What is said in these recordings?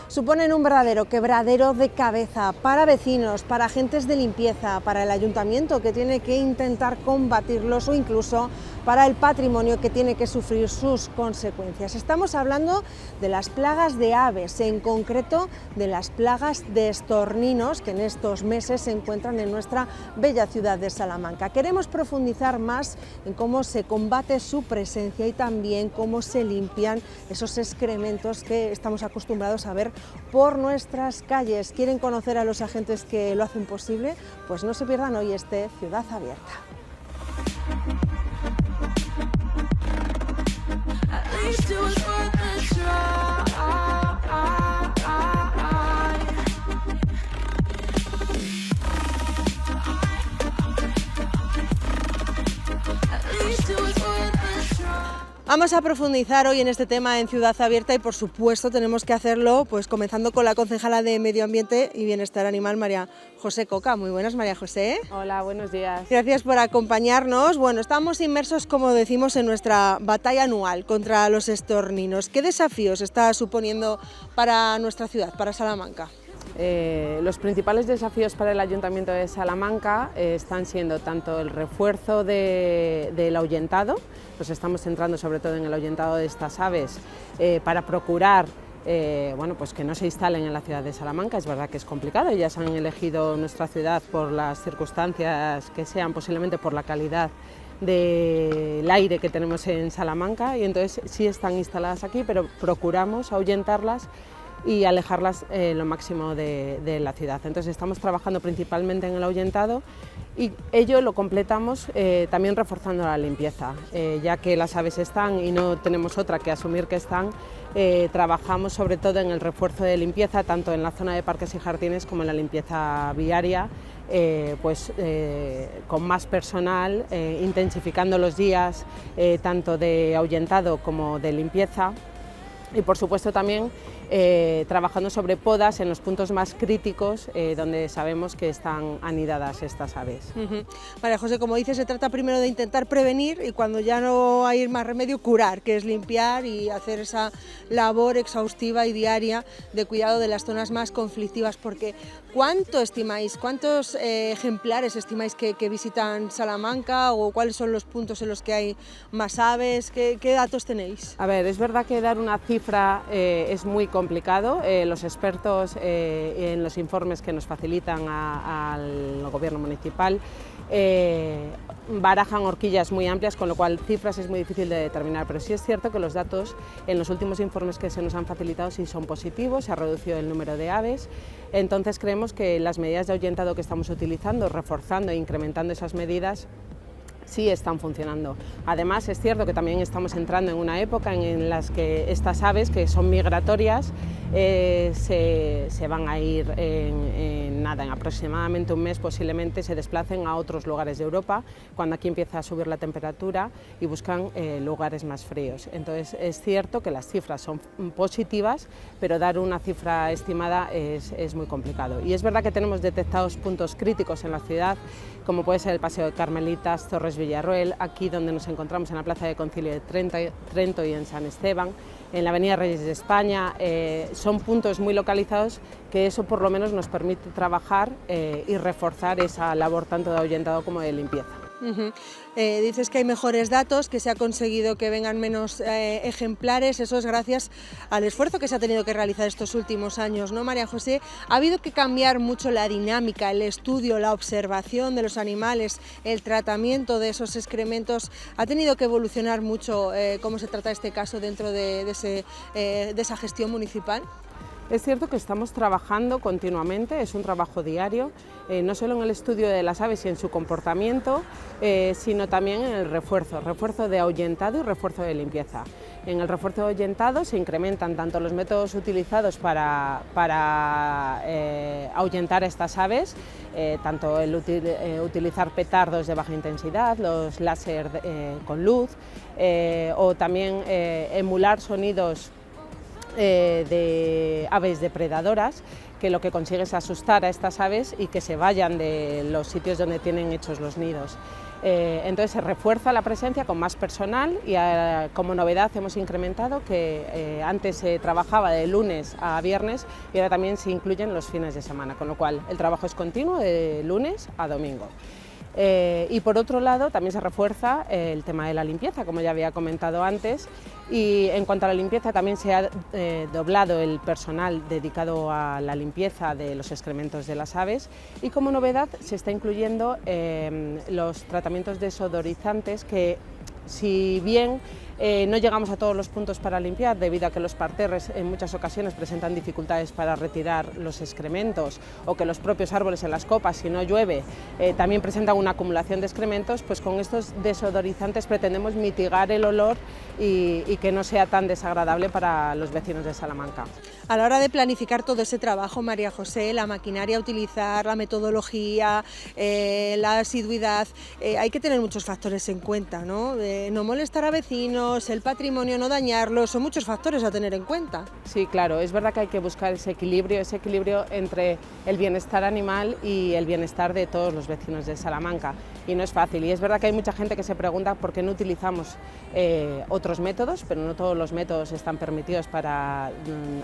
suponen un verdadero quebradero de cabeza para vecinos, para agentes de limpieza, para el ayuntamiento que tiene que intentar combatirlos o incluso para el patrimonio que tiene que sufrir sus consecuencias. Estamos hablando de las plagas de aves, en concreto de las plagas de estorninos que en estos meses se encuentran en nuestra bella ciudad de Salamanca. Queremos profundizar más en cómo se combate su presencia y también cómo se limpian esos excrementos que estamos acostumbrados a ver por nuestras calles. ¿Quieren conocer a los agentes que lo hacen posible? Pues no se pierdan hoy este Ciudad Abierta. Vamos a profundizar hoy en este tema en Ciudad Abierta y por supuesto tenemos que hacerlo pues comenzando con la concejala de Medio Ambiente y Bienestar Animal, María José Coca. Muy buenas, María José. Hola, buenos días. Gracias por acompañarnos. Bueno, estamos inmersos, como decimos, en nuestra batalla anual contra los estorninos. ¿Qué desafíos está suponiendo para nuestra ciudad, para Salamanca? Los principales desafíos para el Ayuntamiento de Salamanca están siendo tanto el refuerzo del ahuyentado, nos estamos centrando sobre todo en el ahuyentado de estas aves para procurar bueno, pues que no se instalen en la ciudad de Salamanca. Es verdad que es complicado, ellas han elegido nuestra ciudad por las circunstancias que sean, posiblemente por la calidad del aire que tenemos en Salamanca, y entonces sí están instaladas aquí, pero procuramos ahuyentarlas y alejarlas lo máximo de la ciudad. Entonces estamos trabajando principalmente en el ahuyentado y ello lo completamos también reforzando la limpieza, ya que las aves están y no tenemos otra que asumir que están. Trabajamos sobre todo en el refuerzo de limpieza, tanto en la zona de parques y jardines como en la limpieza viaria, con más personal, intensificando los días tanto de ahuyentado como de limpieza, y por supuesto también trabajando sobre podas en los puntos más críticos donde sabemos que están anidadas estas aves. María José, como dice, se trata primero de intentar prevenir y cuando ya no hay más remedio, curar, que es limpiar y hacer esa labor exhaustiva y diaria de cuidado de las zonas más conflictivas, porque ¿cuánto estimáis, cuántos ejemplares estimáis que visitan Salamanca o cuáles son los puntos en los que hay más aves? ¿Qué datos tenéis? A ver, es verdad que dar una cifra es muy complicado. Los expertos en los informes que nos facilitan al gobierno municipal barajan horquillas muy amplias, con lo cual cifras es muy difícil de determinar, pero sí es cierto que los datos en los últimos informes que se nos han facilitado sí son positivos, se ha reducido el número de aves. Entonces creemos que las medidas de ahuyentado que estamos utilizando, reforzando e incrementando esas medidas, sí están funcionando. Además es cierto que también estamos entrando en una época en las que estas aves, que son migratorias, se van a ir en aproximadamente un mes, posiblemente se desplacen a otros lugares de Europa, cuando aquí empieza a subir la temperatura y buscan lugares más fríos. Entonces es cierto que las cifras son positivas, pero dar una cifra estimada es muy complicado. Y es verdad que tenemos detectados puntos críticos en la ciudad, como puede ser el Paseo de Carmelitas, Torres Villarroel, aquí donde nos encontramos en la Plaza de Concilio de Trento y en San Esteban, en la Avenida Reyes de España. Son puntos muy localizados que eso por lo menos nos permite trabajar y reforzar esa labor tanto de ahuyentado como de limpieza. Dices que hay mejores datos, que se ha conseguido que vengan menos ejemplares, eso es gracias al esfuerzo que se ha tenido que realizar estos últimos años, ¿no, María José? ¿Ha habido que cambiar mucho la dinámica, el estudio, la observación de los animales, el tratamiento de esos excrementos? ¿Ha tenido que evolucionar mucho cómo se trata este caso dentro de esa gestión municipal? Es cierto que estamos trabajando continuamente, es un trabajo diario, no solo en el estudio de las aves y en su comportamiento, sino también en el refuerzo de ahuyentado y refuerzo de limpieza. En el refuerzo de ahuyentado se incrementan tanto los métodos utilizados para ahuyentar estas aves, tanto el utilizar petardos de baja intensidad, los láser con luz, o también emular sonidos de aves depredadoras, que lo que consigue es asustar a estas aves y que se vayan de los sitios donde tienen hechos los nidos. Entonces se refuerza la presencia con más personal y como novedad hemos incrementado que antes se trabajaba de lunes a viernes y ahora también se incluyen los fines de semana, con lo cual el trabajo es continuo de lunes a domingo. Y por otro lado también se refuerza el tema de la limpieza, como ya había comentado antes, y en cuanto a la limpieza también se ha doblado el personal dedicado a la limpieza de los excrementos de las aves, y como novedad se está incluyendo los tratamientos desodorizantes que, si bien no llegamos a todos los puntos para limpiar, debido a que los parterres en muchas ocasiones presentan dificultades para retirar los excrementos, o que los propios árboles en las copas, si no llueve, también presentan una acumulación de excrementos, pues con estos desodorizantes pretendemos mitigar el olor y que no sea tan desagradable para los vecinos de Salamanca. A la hora de planificar todo ese trabajo, María José, la maquinaria a utilizar, la metodología, la asiduidad, hay que tener muchos factores en cuenta, ¿no? No molestar a vecinos, el patrimonio, no dañarlos, son muchos factores a tener en cuenta. Sí, claro, es verdad que hay que buscar ese equilibrio entre el bienestar animal y el bienestar de todos los vecinos de Salamanca, y no es fácil, y es verdad que hay mucha gente que se pregunta por qué no utilizamos otros métodos, pero no todos los métodos están permitidos para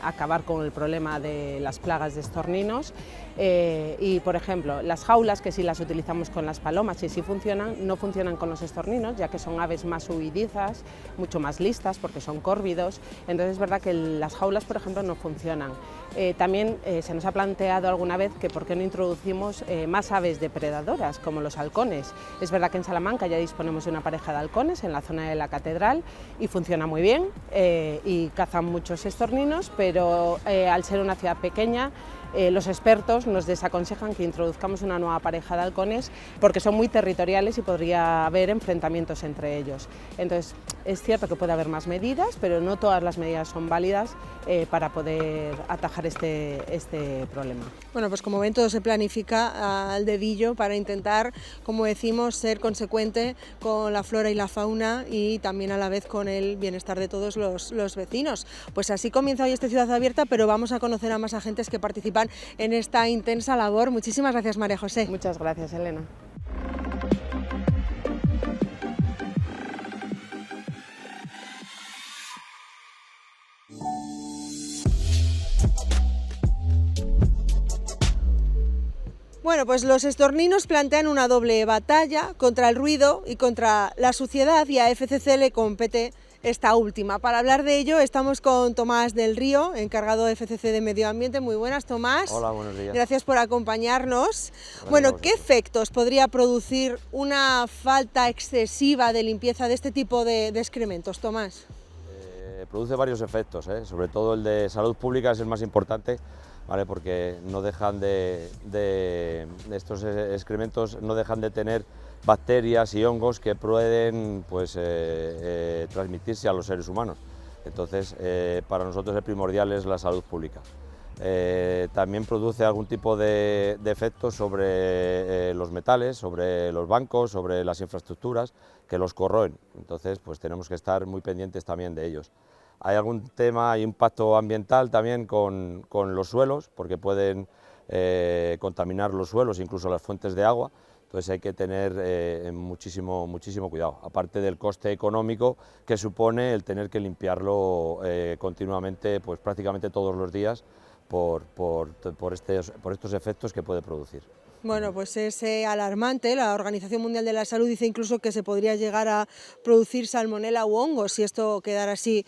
acabar con el problema de las plagas de estorninos, y por ejemplo las jaulas, que sí las utilizamos con las palomas y sí funcionan, no funcionan con los estorninos, ya que son aves más huidizas, mucho más listas porque son córvidos, entonces es verdad que las jaulas, por ejemplo, no funcionan. También se nos ha planteado alguna vez que por qué no introducimos más aves depredadoras como los halcones. Es verdad que en Salamanca ya disponemos de una pareja de halcones en la zona de la Catedral y funciona muy bien y cazan muchos estorninos, pero al ser una ciudad pequeña, los expertos nos desaconsejan que introduzcamos una nueva pareja de halcones porque son muy territoriales y podría haber enfrentamientos entre ellos. Entonces, es cierto que puede haber más medidas, pero no todas las medidas son válidas para poder atajar este problema. Bueno, pues como ven, todo se planifica al dedillo para intentar, como decimos, ser consecuente con la flora y la fauna y también a la vez con el bienestar de todos los vecinos. Pues así comienza hoy este Ciudad Abierta, pero vamos a conocer a más agentes que participan en esta intensa labor. Muchísimas gracias, María José. Muchas gracias, Elena. Bueno, pues los estorninos plantean una doble batalla contra el ruido y contra la suciedad, y a FCC le compete esta última. Para hablar de ello estamos con Tomás del Río, encargado de FCC de Medio Ambiente. Muy buenas, Tomás. Hola, buenos días. Gracias por acompañarnos. Bueno, ¿qué efectos podría producir una falta excesiva de limpieza de este tipo de excrementos, Tomás? Produce varios efectos, sobre todo el de salud pública es el más importante, ¿vale? Porque no dejan estos excrementos no dejan de tener bacterias y hongos que pueden, pues, transmitirse a los seres humanos. Entonces, para nosotros el primordial es la salud pública. También produce algún tipo de efectos sobre los metales, sobre los bancos, sobre las infraestructuras que los corroen. Entonces, pues tenemos que estar muy pendientes también de ellos. Hay algún tema, hay impacto ambiental también con los suelos, porque pueden contaminar los suelos, incluso las fuentes de agua. Entonces hay que tener muchísimo cuidado, aparte del coste económico que supone el tener que limpiarlo continuamente, pues prácticamente todos los días, por estos efectos que puede producir. Bueno, pues es alarmante. La Organización Mundial de la Salud dice incluso que se podría llegar a producir salmonela u hongos si esto quedara así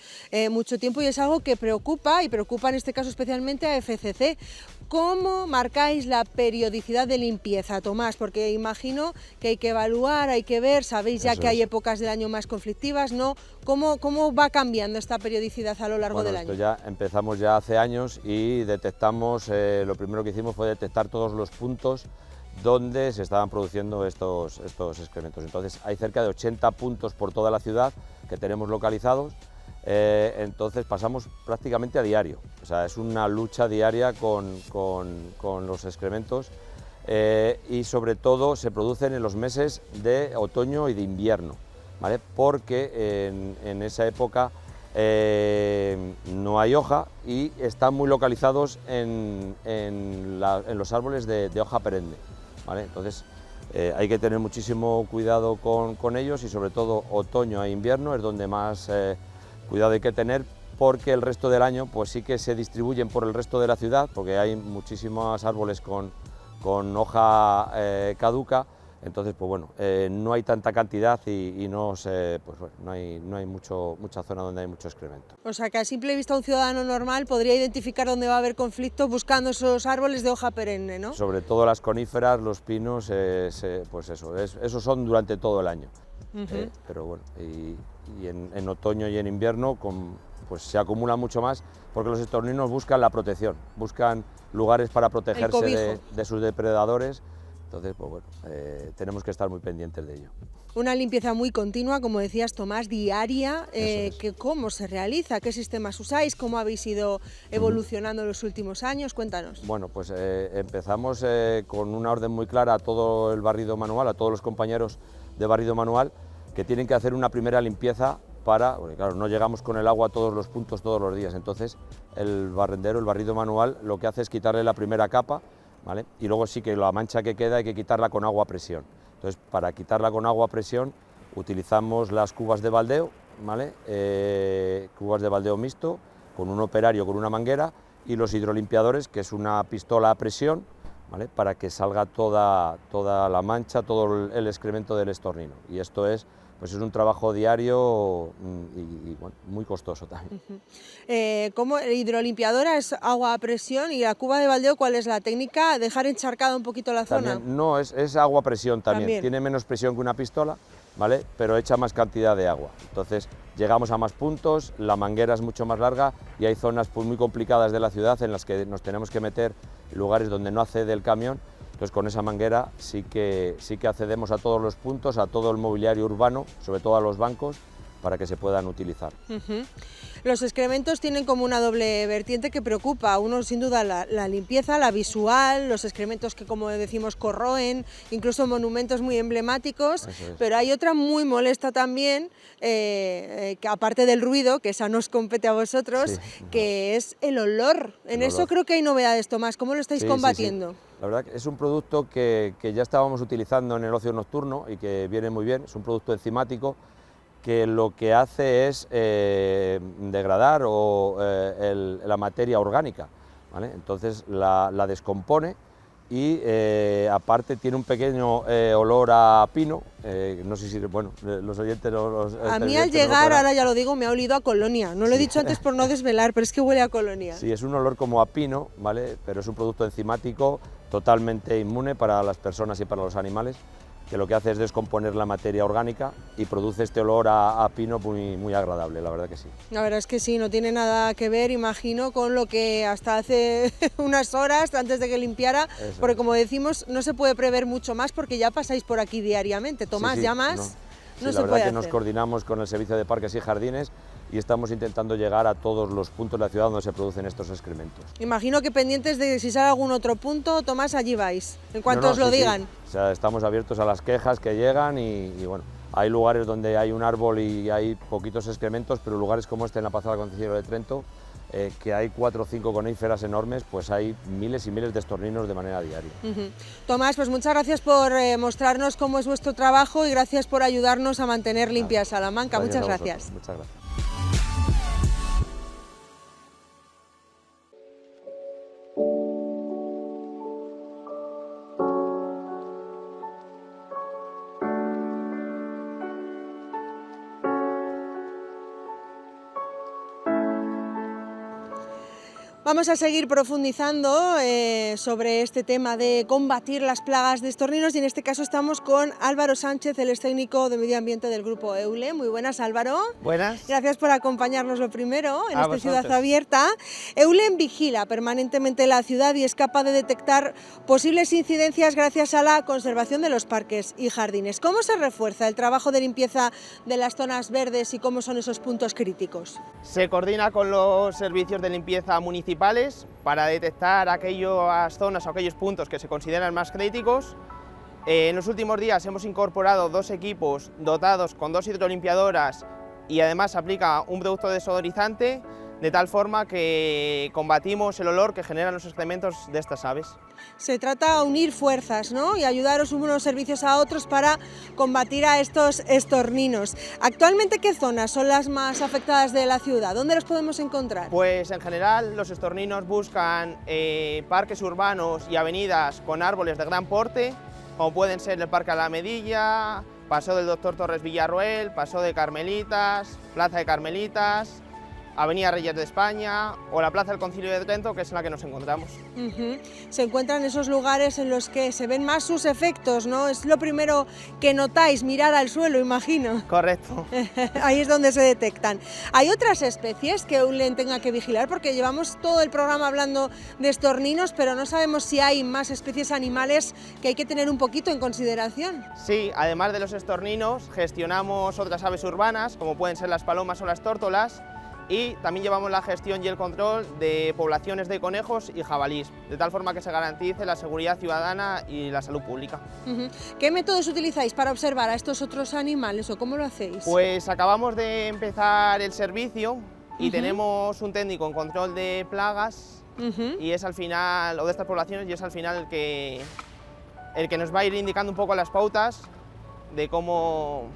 mucho tiempo, y es algo que preocupa, y preocupa en este caso especialmente a FCC. ¿Cómo marcáis la periodicidad de limpieza, Tomás? Porque imagino que hay que evaluar, hay que ver, sabéis ya que hay épocas del año más conflictivas, ¿no? ¿Cómo va cambiando esta periodicidad a lo largo del año? Esto ya empezamos ya hace años y detectamos, lo primero que hicimos fue detectar todos los puntos donde se estaban produciendo estos excrementos. Entonces hay cerca de 80 puntos por toda la ciudad que tenemos localizados. Entonces pasamos prácticamente a diario, o sea, es una lucha diaria con los excrementos, y sobre todo se producen en los meses de otoño y de invierno, ¿vale? Porque en esa época no hay hoja y están muy localizados en los árboles de hoja perenne, ¿vale? Entonces hay que tener muchísimo cuidado con ellos y sobre todo otoño e invierno es donde más cuidado hay que tener, porque el resto del año pues sí que se distribuyen por el resto de la ciudad, porque hay muchísimos árboles con hoja caduca. Entonces, pues bueno, no hay tanta cantidad y no hay mucha zona donde hay mucho excremento. O sea que a simple vista un ciudadano normal podría identificar dónde va a haber conflicto buscando esos árboles de hoja perenne, ¿no? Sobre todo las coníferas, los pinos, pues esos son durante todo el año. Pero bueno, y en otoño y en invierno pues se acumula mucho más, porque los estorninos buscan la protección, buscan lugares para protegerse de sus depredadores. Entonces, pues bueno, tenemos que estar muy pendientes de ello. Una limpieza muy continua, como decías, Tomás, diaria. ¿Cómo se realiza? ¿Qué sistemas usáis? ¿Cómo habéis ido evolucionando en los últimos años? Cuéntanos. Bueno, pues empezamos con una orden muy clara a todo el barrido manual, a todos los compañeros de barrido manual, que tienen que hacer una primera limpieza porque claro, no llegamos con el agua a todos los puntos todos los días. Entonces, el barrendero, el barrido manual, lo que hace es quitarle la primera capa, ¿vale? Y luego sí que la mancha que queda hay que quitarla con agua a presión. Entonces, para quitarla con agua a presión utilizamos las cubas de baldeo, ¿vale? Cubas de baldeo mixto, con un operario con una manguera, y los hidrolimpiadores, que es una pistola a presión, ¿vale? Para que salga toda la mancha, todo el excremento del estornino. Y esto es un trabajo diario y bueno, muy costoso también. ¿Cómo el hidrolimpiadora es agua a presión y la cuba de baldeo cuál es la técnica? ¿Dejar encharcada un poquito la zona? También, no, es agua a presión también. Tiene menos presión que una pistola, ¿vale? Pero echa más cantidad de agua. Entonces llegamos a más puntos, la manguera es mucho más larga y hay zonas pues, muy complicadas de la ciudad en las que nos tenemos que meter en lugares donde no accede el camión. Entonces con esa manguera sí que accedemos a todos los puntos, a todo el mobiliario urbano, sobre todo a los bancos, para que se puedan utilizar. Los excrementos tienen como una doble vertiente que preocupa. Uno, sin duda, la limpieza, la visual, los excrementos que, como decimos, corroen, incluso monumentos muy emblemáticos, pero hay otra muy molesta también, que aparte del ruido, que esa nos compete a vosotros, que es el olor. En eso creo que hay novedades, Tomás. ¿Cómo lo estáis combatiendo? Sí. La verdad que es un producto que ya estábamos utilizando en el ocio nocturno y que viene muy bien. Es un producto enzimático que lo que hace es degradar la materia orgánica, ¿vale? Entonces la descompone y aparte tiene un pequeño olor a pino, no sé si, bueno, los oyentes... A mí al llegar, ahora ya lo digo, me ha olido a colonia, no lo he dicho antes por no desvelar, pero es que huele a colonia. Sí, es un olor como a pino, ¿vale? Pero es un producto enzimático totalmente inmune para las personas y para los animales, que lo que hace es descomponer la materia orgánica y produce este olor a pino muy agradable, la verdad que sí. La verdad es que sí, no tiene nada que ver, imagino, con lo que hasta hace unas horas, antes de que limpiara, porque como decimos, no se puede prever mucho más porque ya pasáis por aquí diariamente. Tomás, ya más no se puede hacer. La verdad que nos coordinamos con el Servicio de Parques y Jardines y estamos intentando llegar a todos los puntos de la ciudad donde se producen estos excrementos. Imagino que pendientes de si sale algún otro punto, Tomás, allí vais, en cuanto os lo digan. Sí. O sea, estamos abiertos a las quejas que llegan y bueno, hay lugares donde hay un árbol y hay poquitos excrementos, pero lugares como este en la Pasada Concejero de Trento, que hay 4 o 5 coníferas enormes, pues hay miles y miles de estorninos de manera diaria. Tomás, pues muchas gracias por mostrarnos cómo es vuestro trabajo y gracias por ayudarnos a mantener limpia Salamanca. Muchas gracias. Muchas gracias. Vamos a seguir profundizando sobre este tema de combatir las plagas de estorninos y en este caso estamos con Álvaro Sánchez, el técnico de medio ambiente del grupo EULE. Muy buenas, Álvaro. Buenas. Gracias por acompañarnos lo primero en esta ciudad abierta. EULE vigila permanentemente la ciudad y es capaz de detectar posibles incidencias gracias a la conservación de los parques y jardines. ¿Cómo se refuerza el trabajo de limpieza de las zonas verdes y cómo son esos puntos críticos? Se coordina con los servicios de limpieza municipales para detectar aquellas zonas o aquellos puntos que se consideran más críticos. En los últimos días hemos incorporado 2 equipos dotados con 2 hidrolimpiadoras y además se aplica un producto desodorizante de tal forma que combatimos el olor que generan los excrementos de estas aves. Se trata de unir fuerzas, ¿no?, y ayudaros unos servicios a otros para combatir a estos estorninos. Actualmente, ¿qué zonas son las más afectadas de la ciudad? ¿Dónde los podemos encontrar? Pues en general los estorninos buscan parques urbanos y avenidas con árboles de gran porte, como pueden ser el Parque Alamedilla, Paseo del Doctor Torres Villarroel, Paseo de Carmelitas, Plaza de Carmelitas, Avenida Reyes de España o la Plaza del Concilio de Trento, que es en la que nos encontramos. Se encuentran esos lugares en los que se ven más sus efectos, ¿no? Es lo primero que notáis, mirar al suelo, imagino. Correcto. Ahí es donde se detectan. ¿Hay otras especies que Eulen tenga que vigilar? Porque llevamos todo el programa hablando de estorninos, pero no sabemos si hay más especies animales que hay que tener un poquito en consideración. Sí, además de los estorninos, gestionamos otras aves urbanas, como pueden ser las palomas o las tórtolas, y también llevamos la gestión y el control de poblaciones de conejos y jabalís, de tal forma que se garantice la seguridad ciudadana y la salud pública. ¿Qué métodos utilizáis para observar a estos otros animales o cómo lo hacéis? Pues acabamos de empezar el servicio y tenemos un técnico en control de plagas y es al final, o de estas poblaciones, y es al final el que nos va a ir indicando un poco las pautas de cómo...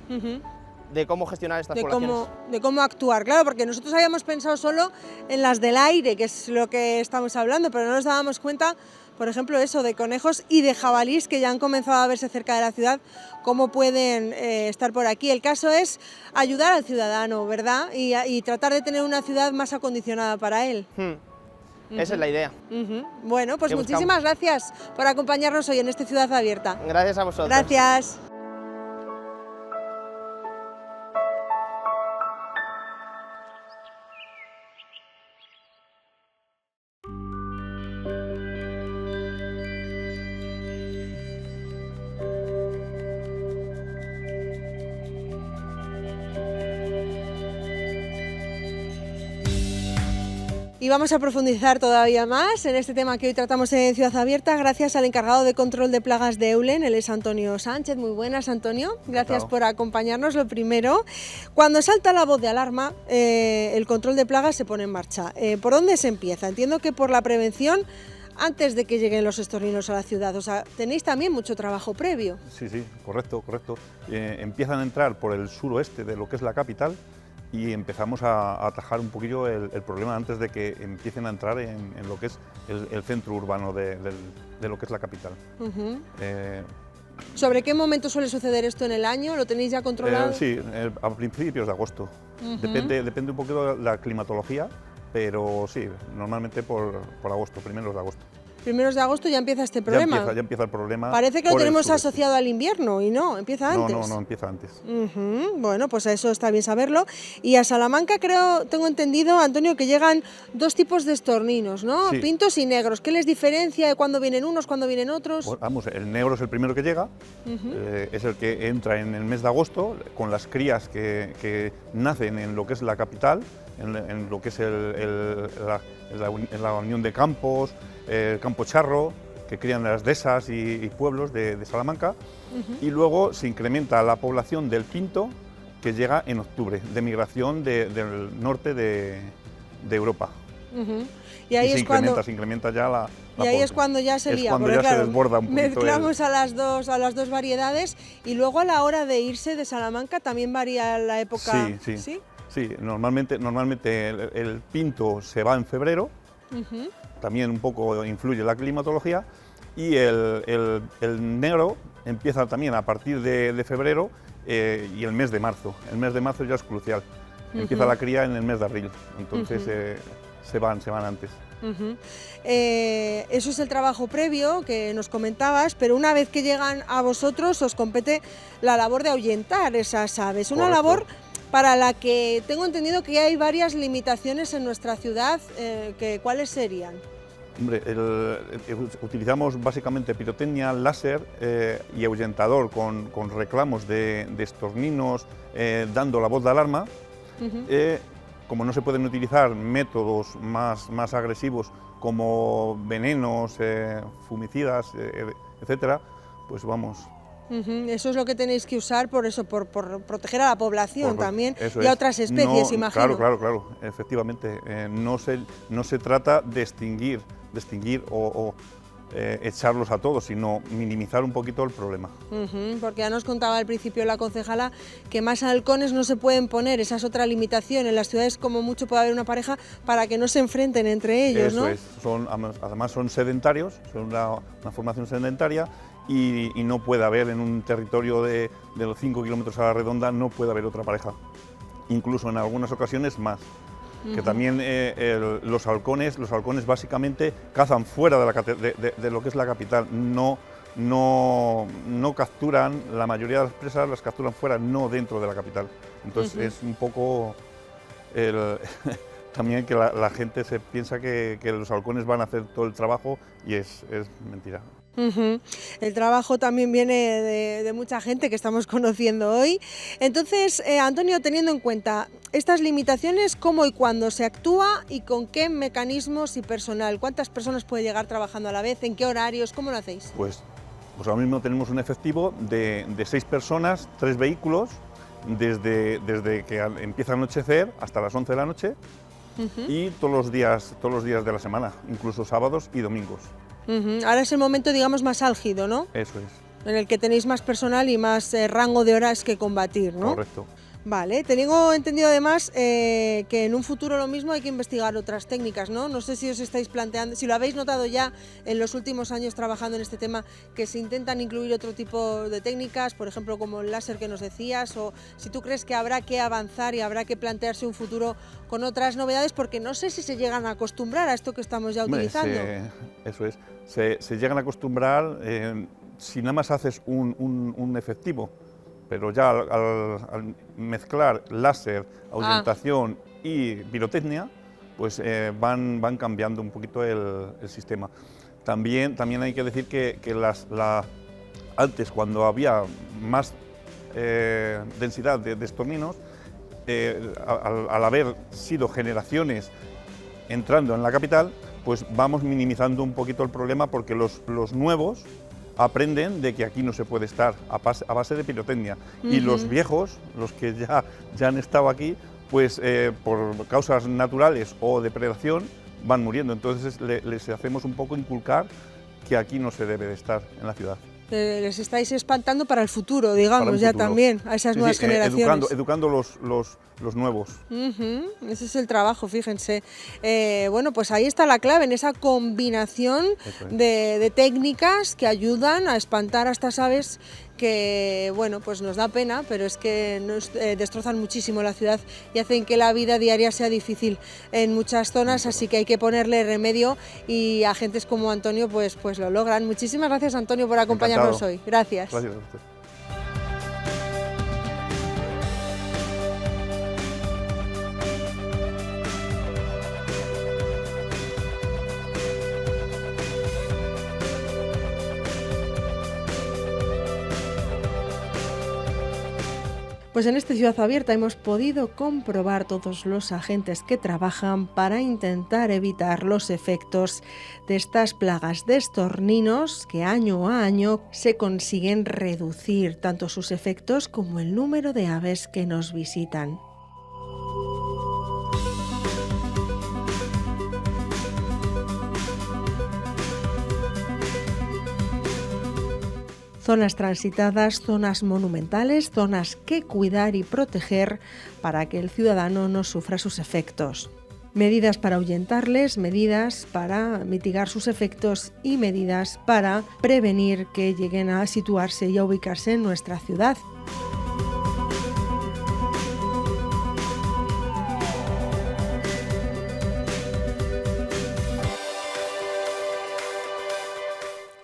de cómo gestionar estas poblaciones. De cómo actuar, claro, porque nosotros habíamos pensado solo en las del aire, que es lo que estamos hablando, pero no nos dábamos cuenta, por ejemplo, eso, de conejos y de jabalís que ya han comenzado a verse cerca de la ciudad, cómo pueden estar por aquí. El caso es ayudar al ciudadano, ¿verdad? Y tratar de tener una ciudad más acondicionada para él. Esa es la idea. Bueno, pues muchísimas gracias por acompañarnos hoy en este Ciudad Abierta. Gracias a vosotros. Gracias. Y vamos a profundizar todavía más en este tema que hoy tratamos en Ciudad Abierta gracias al encargado de control de plagas de Eulen, él es Antonio Sánchez. Muy buenas, Antonio. Gracias por acompañarnos. Lo primero, cuando salta la voz de alarma, el control de plagas se pone en marcha. ¿Por dónde se empieza? Entiendo que por la prevención antes de que lleguen los estorninos a la ciudad. O sea, tenéis también mucho trabajo previo. Sí, correcto. Empiezan a entrar por el suroeste de lo que es la capital y empezamos a atajar un poquillo el problema antes de que empiecen a entrar en lo que es el centro urbano de lo que es la capital. ¿Sobre qué momento suele suceder esto en el año? ¿Lo tenéis ya controlado? Sí, a principios de agosto. Depende un poquito de la climatología, pero sí, normalmente por agosto, primeros de agosto. Primeros de agosto ya empieza este problema. Ya empieza el problema. Parece que lo tenemos asociado al invierno y no, empieza antes. No, empieza antes. Bueno, pues eso está bien saberlo. Y a Salamanca tengo entendido, Antonio, que llegan dos tipos de estorninos, ¿no? Sí. Pintos y negros. ¿Qué les diferencia de cuándo vienen unos, cuándo vienen otros? Pues, vamos, el negro es el primero que llega, es el que entra en el mes de agosto, con las crías que nacen en lo que es la capital, en lo que es la unión de campos, el campo charro, que crían las dehesas y pueblos de Salamanca, y luego se incrementa la población del pinto, que llega en octubre, de migración del norte de Europa. Y ahí se incrementa ya la y ahí es cuando ya se lía, cuando porque ya claro, se desborda un poquito. Mezclamos a las dos variedades y luego a la hora de irse de Salamanca también varía la época. Sí, normalmente el pinto se va en febrero, también un poco influye la climatología, y el negro empieza también a partir de febrero y el mes de marzo. El mes de marzo ya es crucial, empieza la cría en el mes de abril, entonces se van antes. Eso es el trabajo previo que nos comentabas, pero una vez que llegan a vosotros os compete la labor de ahuyentar esas aves, una labor para la que tengo entendido que hay varias limitaciones en nuestra ciudad. ¿Cuáles serían? Hombre, utilizamos básicamente pirotecnia, láser y ahuyentador con reclamos de estorninos dando la voz de alarma. Como no se pueden utilizar métodos más agresivos como venenos, fumicidas, etcétera, pues vamos, Eso es lo que tenéis que usar por eso, por proteger a la población también y a es. otras especies, imagino. Claro, efectivamente. No se trata de extinguir o echarlos a todos, sino minimizar un poquito el problema. Porque ya nos contaba al principio la concejala que más halcones no se pueden poner, esa es otra limitación. En las ciudades como mucho puede haber una pareja para que no se enfrenten entre ellos, ¿no? Eso es, además son sedentarios, son una formación sedentaria y no puede haber en un territorio de los 5 kilómetros a la redonda, no puede haber otra pareja, incluso en algunas ocasiones más. Que también los halcones básicamente cazan fuera de lo que es la capital, no capturan, la mayoría de las presas las capturan fuera, no dentro de la capital. Entonces es un poco también que la gente se piensa que los halcones van a hacer todo el trabajo y es mentira. El trabajo también viene de mucha gente que estamos conociendo hoy. Entonces, Antonio, teniendo en cuenta estas limitaciones, ¿cómo y cuándo se actúa y con qué mecanismos y personal? ¿Cuántas personas puede llegar trabajando a la vez? ¿En qué horarios? ¿Cómo lo hacéis? Pues ahora mismo tenemos un efectivo de 6 personas, 3 vehículos, desde que empieza a anochecer hasta las 11 de la noche y todos los días de la semana, incluso sábados y domingos. Ahora es el momento, digamos, más álgido, ¿no? Eso es. En el que tenéis más personal y más rango de horas que combatir, ¿no? Correcto. Vale, tengo entendido además que en un futuro lo mismo hay que investigar otras técnicas, ¿no? No sé si os estáis planteando, si lo habéis notado ya en los últimos años trabajando en este tema, que se intentan incluir otro tipo de técnicas, por ejemplo como el láser que nos decías, o si tú crees que habrá que avanzar y habrá que plantearse un futuro con otras novedades, porque no sé si se llegan a acostumbrar a esto que estamos ya utilizando. Eso es, se llegan a acostumbrar si nada más haces un efectivo. Pero ya al mezclar láser, ahuyentación y pirotecnia, pues van cambiando un poquito el sistema. También hay que decir que antes, cuando había más densidad de estorninos, al haber sido generaciones entrando en la capital, pues vamos minimizando un poquito el problema, porque los nuevos aprenden de que aquí no se puede estar a base de pirotecnia. Y los viejos, los que ya han estado aquí, pues por causas naturales o de predación van muriendo. Entonces les hacemos un poco inculcar que aquí no se debe de estar en la ciudad. Les estáis espantando para el futuro, digamos, ya también, a esas nuevas generaciones. Educando los nuevos. Ese es el trabajo, fíjense. Bueno, pues ahí está la clave, en esa combinación de técnicas que ayudan a espantar a estas aves que, bueno, pues nos da pena, pero es que nos destrozan muchísimo la ciudad y hacen que la vida diaria sea difícil en muchas zonas, así que hay que ponerle remedio y agentes como Antonio pues lo logran. Muchísimas gracias, Antonio, por acompañarnos hoy. Gracias. Gracias a usted. Pues en esta Ciudad Abierta hemos podido comprobar todos los agentes que trabajan para intentar evitar los efectos de estas plagas de estorninos que año a año se consiguen reducir tanto sus efectos como el número de aves que nos visitan. Zonas transitadas, zonas monumentales, zonas que cuidar y proteger para que el ciudadano no sufra sus efectos. Medidas para ahuyentarles, medidas para mitigar sus efectos y medidas para prevenir que lleguen a situarse y a ubicarse en nuestra ciudad.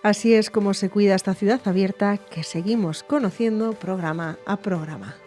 Así es como se cuida esta Ciudad Abierta que seguimos conociendo programa a programa.